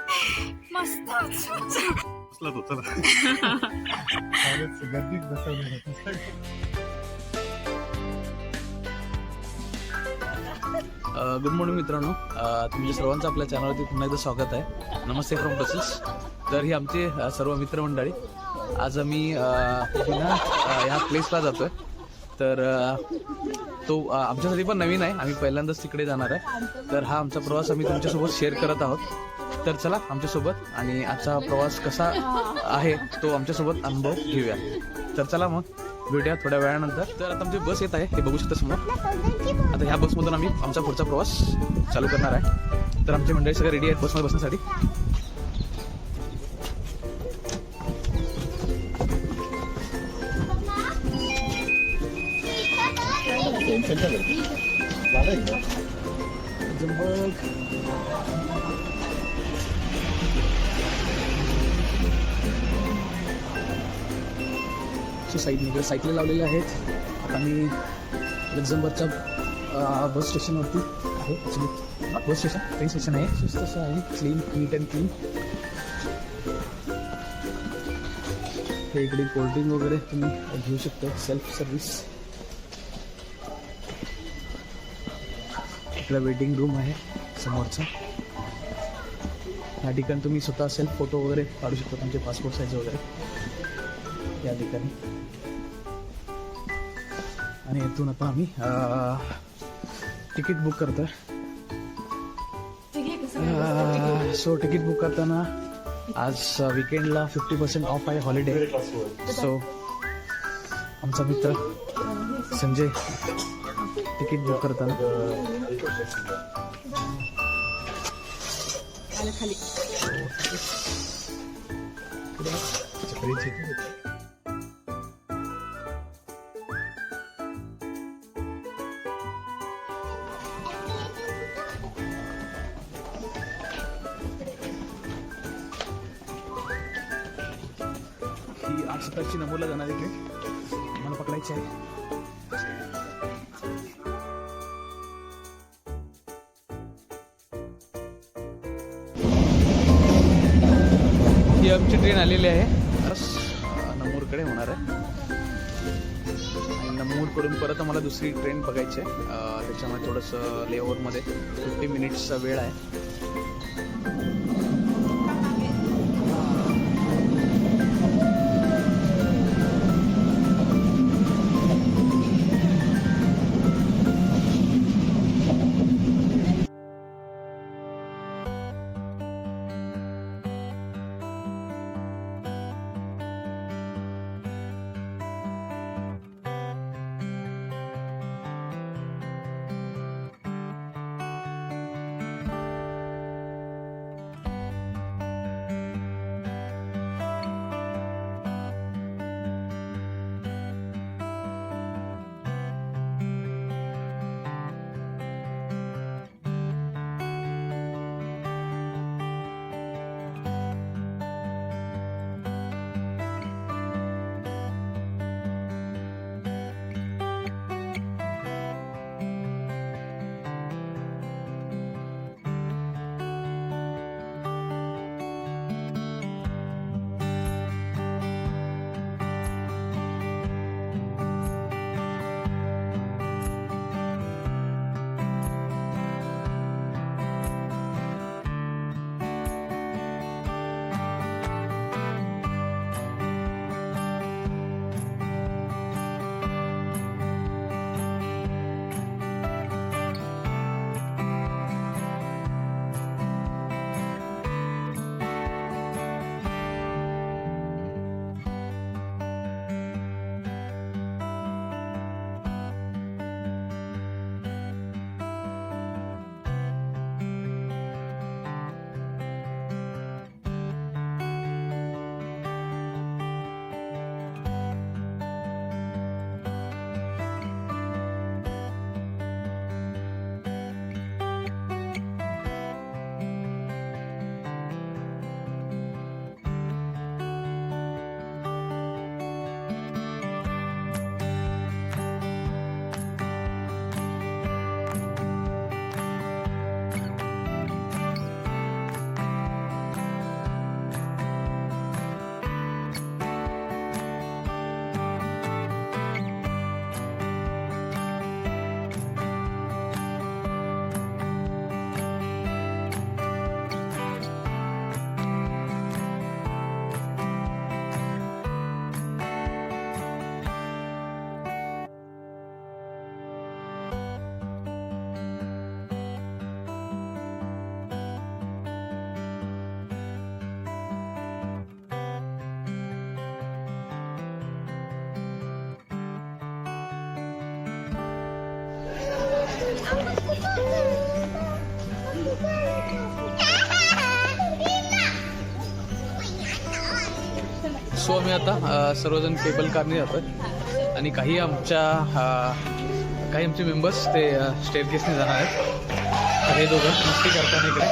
मस्त तो चला गर्दीत बसवलं. गुड मॉर्निंग मित्रांनो, तुमच्या सर्वांचं आपल्या चॅनलवरती पुन्हा एकदा स्वागत आहे. नमस्ते फ्रॉम ब्रसेल्स. तर ही आमची सर्व मित्रमंडळी, आज आम्ही ह्या प्लेसला जातो आहे. तर तो आमच्यासाठी पण नवीन आहे, आम्ही पहिल्यांदाच तिकडे जाणार आहे. तर हा आमचा प्रवास आम्ही तुमच्यासोबत शेअर करत आहोत. तर चला आमच्यासोबत, आणि आजचा प्रवास कसा आहे तो आमच्यासोबत अनुभव घेऊया. तर चला मग भेटूया थोड्या वेळानंतर. तर आता आमची बस येत आहे, हे बघू शकता समोर. आता ह्या बसमधून आम्ही आमचा पुढचा प्रवास चालू करणार आहे. तर आमची मंडळी सगळे रेडी आहेत बसमध्ये बसण्यासाठी. साईडमध्ये सायकली लावलेल्या आहेत. आता आम्ही लक्झमबर्गच्या बस स्टेशनवरती आहे. बस स्टेशन ट्रेन स्टेशन आहे, तसं आहे. Clean, neat and clean. हे इकडे कोल्ड्रिंक वगैरे तुम्ही घेऊ शकता, सेल्फ सर्व्हिस. इकडे वेटिंग रूम आहे समोरचा. या ठिकाणी तुम्ही स्वतः सेल्फ फोटो वगैरे काढू शकता, तुमचे पासपोर्ट साईज वगैरे या ठिकाणी. आणि इथून आता आम्ही तिकीट बुक करतो. सो तिकीट बुक करताना आज विकेंडला 50% ऑफ आहे, हॉलिडे. सो आमचा मित्र संजय तिकीट बुक करताना खाली ही 8:17ची नंबरला जाणारी ट्रेन मला पकडायची आहे. ही आमची ट्रेन आलेली आहे, नमूरकडे होणार आहे. आणि नमूरकडून परत आम्हाला दुसरी ट्रेन बघायची आहे. त्याच्यामध्ये थोडंसं लेओव्हरमध्ये 50 मिनिट्सचा वेळ आहे. सो आम्ही आता सर्वजण केबल कारने जातोय आणि काही आमचे मेंबर्स ते स्टेअरकेसने जाणार आहेत. तर हे दोघं मस्ती करताना इकडे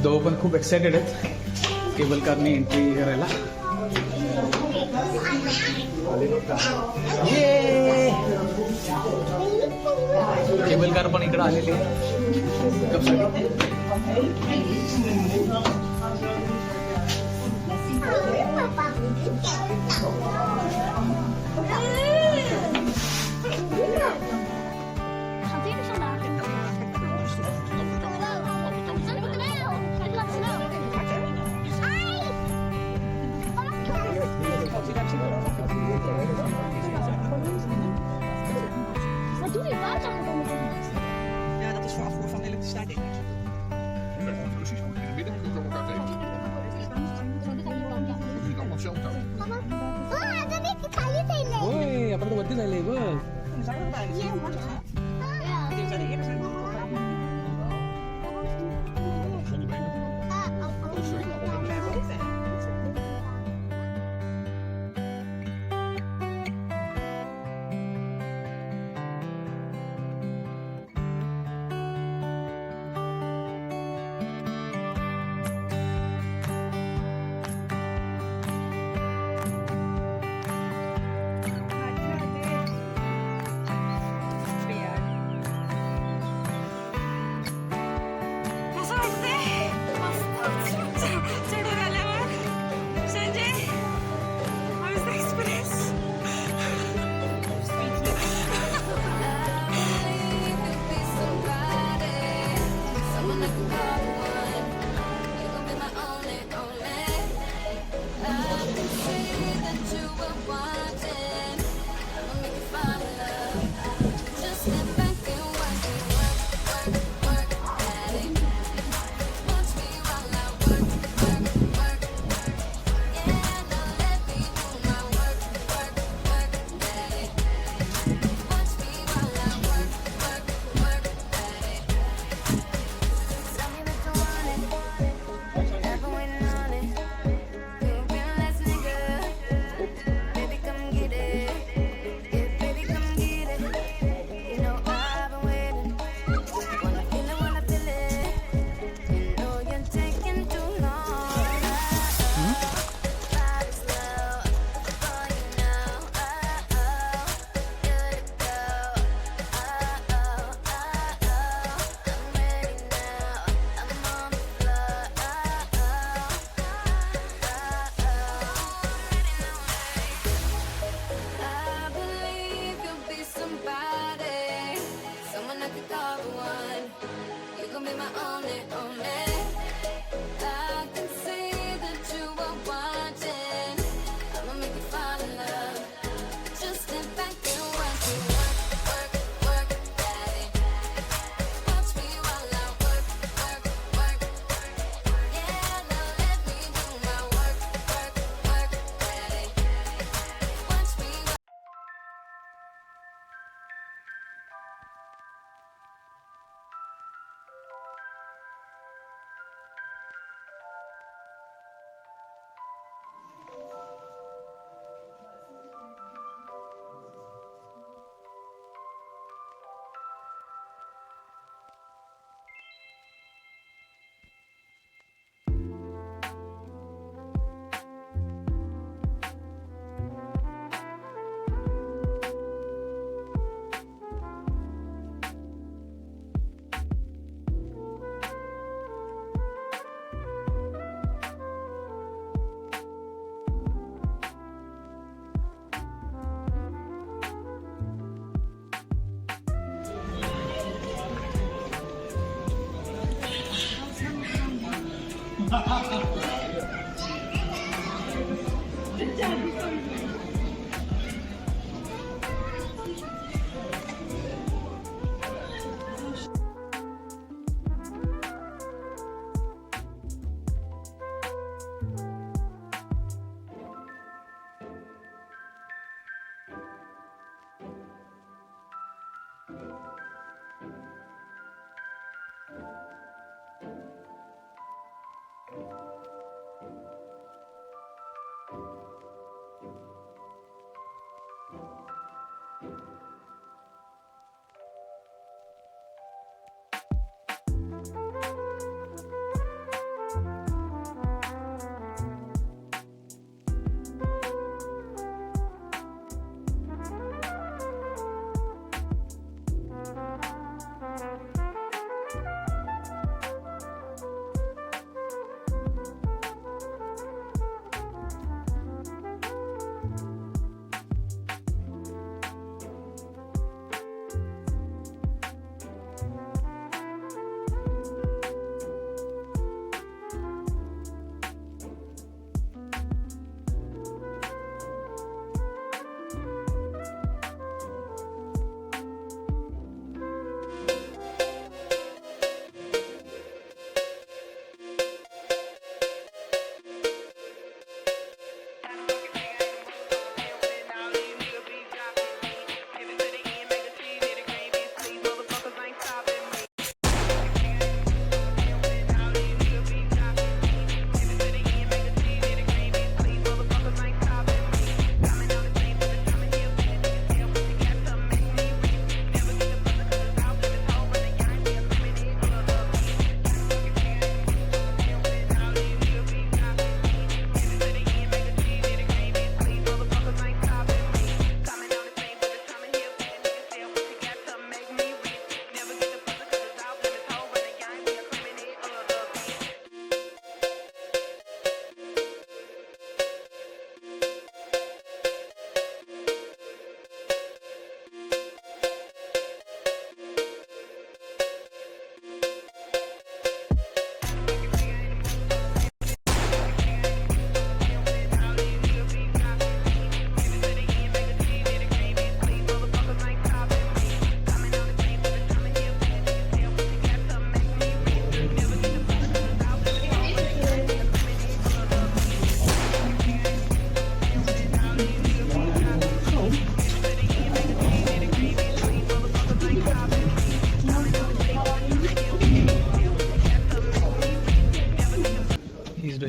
दोघं पण खूप एक्सायटेड आहेत केबल कारने एंट्री करायला. केबल कार पण इकडे आलेली आहे. Wat doe je buiten? Ja, dat is voor afvoer van elektriciteit, denk ik. Precies, in het midden kunnen we elkaar tegen. We doen het allemaal hetzelfde houden. होय आपण वरती जायला बघ. Dan zijn we erbij. Dat is heel makkelijk, hè? Ik denk dat de eerder zijn die Zonder benen.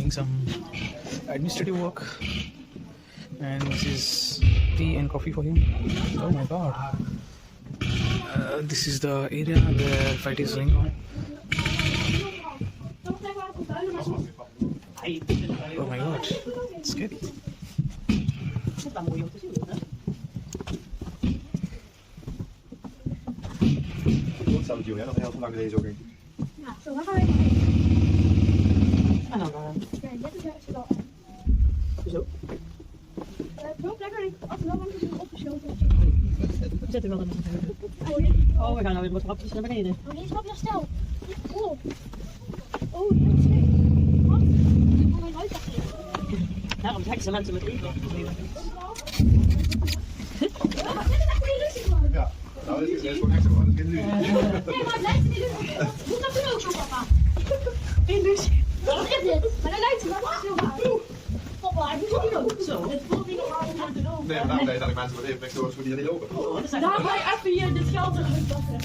doing some administrative work, and this is tea and coffee for him. Oh my god. This is the area where fight is going on. Oh my god, it's scary. Zou het jullie nog heel lang deze ook in? Ja, zo, waar gaan we? En dan, Ja, dit is wel. zo. Wel lekker, als we wel lang zijn opgeschoten. We zetten wel de nog even. Oh, we gaan nou weer wat trapjes naar beneden. Oh, deze grap stel. Oh, oh, dat is slecht. Wat? Ik moet mijn huis achter. Daarom zeggen ze mensen met eten. Ja, nou dit is gewoon echt zo. Dat kennen jullie. Nee, maar het lijkt niet lukken. Moet dat doen ook zo, papa? Illusie. Wat is dit? Maar dan lijkt het wel heel raar. Papa, ik moet dat doen ook. Zo, dit voelt niet normaal om te doen. Nee, maar daarom deed ik mensen met even zoals voor die niet lopen. Daarom ga je even hier dit geld eruit pakken.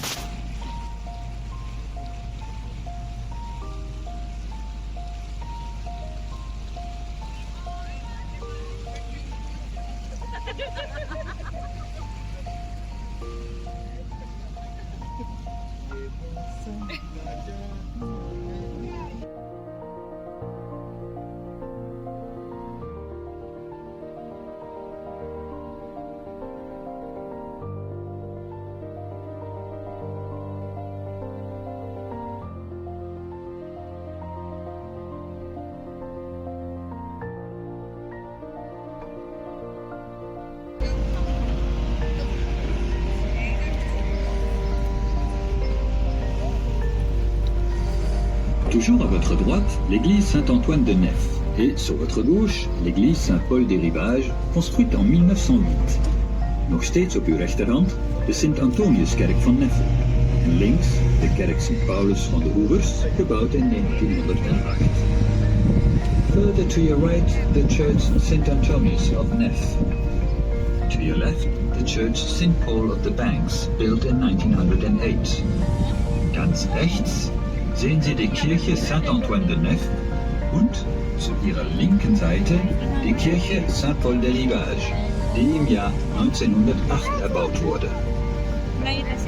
Toujours à votre droite, l'église Saint-Antoine de Neffe et sur votre gauche, l'église Saint-Paul des Rivages, construite en 1908. Nog steeds op uw rechterhand de Sint-Antoniuskerk van Neffe en links de kerk Sint Paulus van de Hoevers, gebouwd in 1908. Further to your right, the church St. Antonius of Neffe. To your left, the church St. Paul of the Banks, built in 1908. Ganz rechts sehen Sie die Kirche Saint-Antoine de Neffe und zu Ihrer linken Seite die Kirche Saint-Paul des Rivages, die im Jahr 1908 erbaut wurde. Nee, dat is